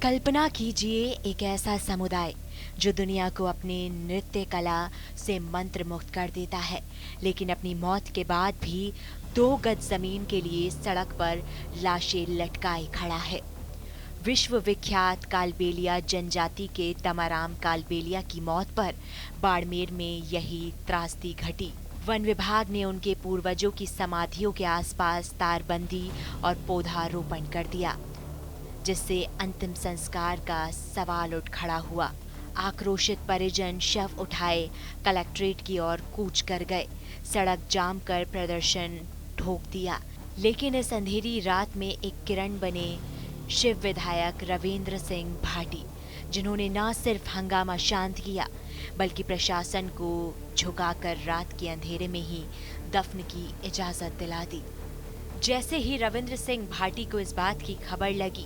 कल्पना कीजिए एक ऐसा समुदाय जो दुनिया को अपने नृत्य कला से मंत्र मुक्त कर देता है, लेकिन अपनी मौत के बाद भी 2 गज जमीन के लिए सड़क पर लाशें लटकाए खड़ा है। विश्व विख्यात कालबेलिया जनजाति के तमाराम कालबेलिया की मौत पर बाड़मेर में यही त्रासदी घटी। वन विभाग ने उनके पूर्वजों की समाधियों के आसपास तारबंदी और पौधारोपण कर दिया, जिससे अंतिम संस्कार का सवाल उठ खड़ा हुआ। आक्रोशित परिजन शव उठाए कलेक्ट्रेट की ओर कूच कर गए, सड़क जाम कर प्रदर्शन ठोक दिया। लेकिन इस अंधेरी रात में एक किरण बने शिव विधायक रविंद्र सिंह भाटी, जिन्होंने न सिर्फ हंगामा शांत किया बल्कि प्रशासन को झुकाकर रात के अंधेरे में ही दफन की इजाजत दिला दी। जैसे ही रविंद्र सिंह भाटी को इस बात की खबर लगी,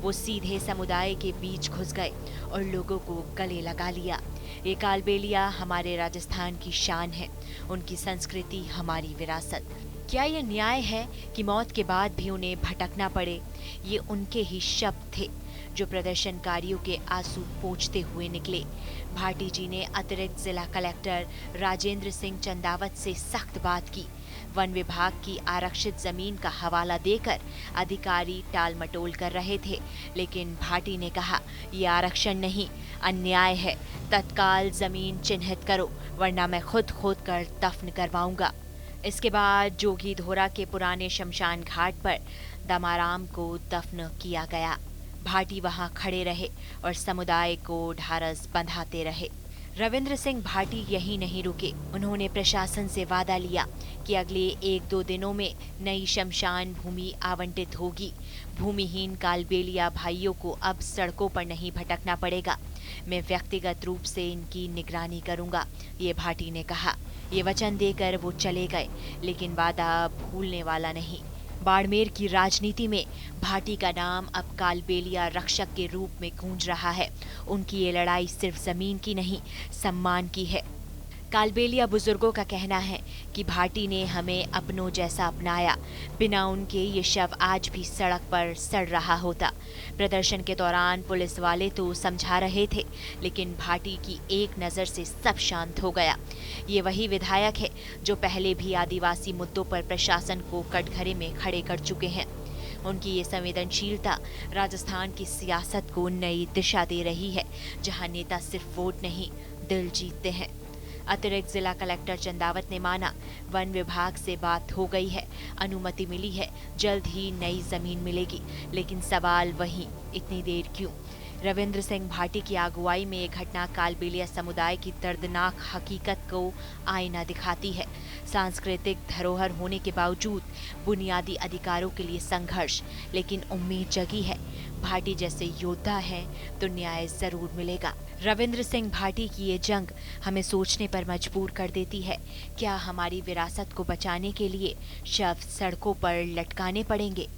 वो सीधे समुदाय के बीच घुस गए और लोगों को गले लगा लिया। ये कालबेलिया हमारे राजस्थान की शान है, उनकी संस्कृति हमारी विरासत। क्या ये न्याय है कि मौत के बाद भी उन्हें भटकना पड़े? ये उनके ही शब्द थे जो प्रदर्शनकारियों के आंसू पोंछते हुए निकले। भाटी जी ने अतिरिक्त जिला कलेक्टर राजेंद्र सिंह चंदावत से सख्त बात की। वन विभाग की आरक्षित जमीन का हवाला देकर अधिकारी टाल मटोल कर रहे थे, लेकिन भाटी ने कहा, ये आरक्षण नहीं, अन्याय है। तत्काल जमीन चिन्हित करो, वरना मैं खुद खोद कर दफन करवाऊंगा। इसके बाद जोगी धोरा के पुराने शमशान घाट पर दमाराम को दफन किया गया। भाटी वहां खड़े रहे और समुदाय को ढारस बंधाते रहे। रविंद्र सिंह भाटी यही नहीं रुके। उन्होंने प्रशासन से वादा लिया कि अगले 1-2 दिनों में नई शमशान भूमि आवंटित होगी। भूमिहीन कालबेलिया भाइयों को अब सड़कों पर नहीं भटकना पड़ेगा। मैं व्यक्तिगत रूप से इनकी निगरानी करूंगा, ये भाटी ने कहा। ये वचन देकर वो चले गए, लेकिन वादा भूलने वाला नहीं। बाड़मेर की राजनीति में भाटी का नाम अब कालबेलिया रक्षक के रूप में गूंज रहा है। उनकी ये लड़ाई सिर्फ जमीन की नहीं, सम्मान की है। कालबेलिया बुजुर्गों का कहना है कि भाटी ने हमें अपनों जैसा अपनाया। बिना उनके ये शव आज भी सड़क पर सड़ रहा होता। प्रदर्शन के दौरान पुलिस वाले तो समझा रहे थे, लेकिन भाटी की एक नज़र से सब शांत हो गया। ये वही विधायक है जो पहले भी आदिवासी मुद्दों पर प्रशासन को कटघरे में खड़े कर चुके हैं। उनकी ये संवेदनशीलता राजस्थान की सियासत को नई दिशा दे रही है, जहां नेता सिर्फ वोट नहीं, दिल जीतते हैं। अतिरिक्त जिला कलेक्टर चंदावत ने माना, वन विभाग से बात हो गई है, अनुमति मिली है, जल्द ही नई जमीन मिलेगी। लेकिन सवाल वही, इतनी देर क्यों? रविंद्र सिंह भाटी की अगुवाई में यह घटना कालबेलिया समुदाय की दर्दनाक हकीकत को आईना दिखाती है। सांस्कृतिक धरोहर होने के बावजूद बुनियादी अधिकारों के लिए संघर्ष, लेकिन उम्मीद जगी है। भाटी जैसे योद्धा हैं तो न्याय जरूर मिलेगा। रविंद्र सिंह भाटी की ये जंग हमें सोचने पर मजबूर कर देती है। क्या हमारी विरासत को बचाने के लिए शव सड़कों पर लटकाने पड़ेंगे?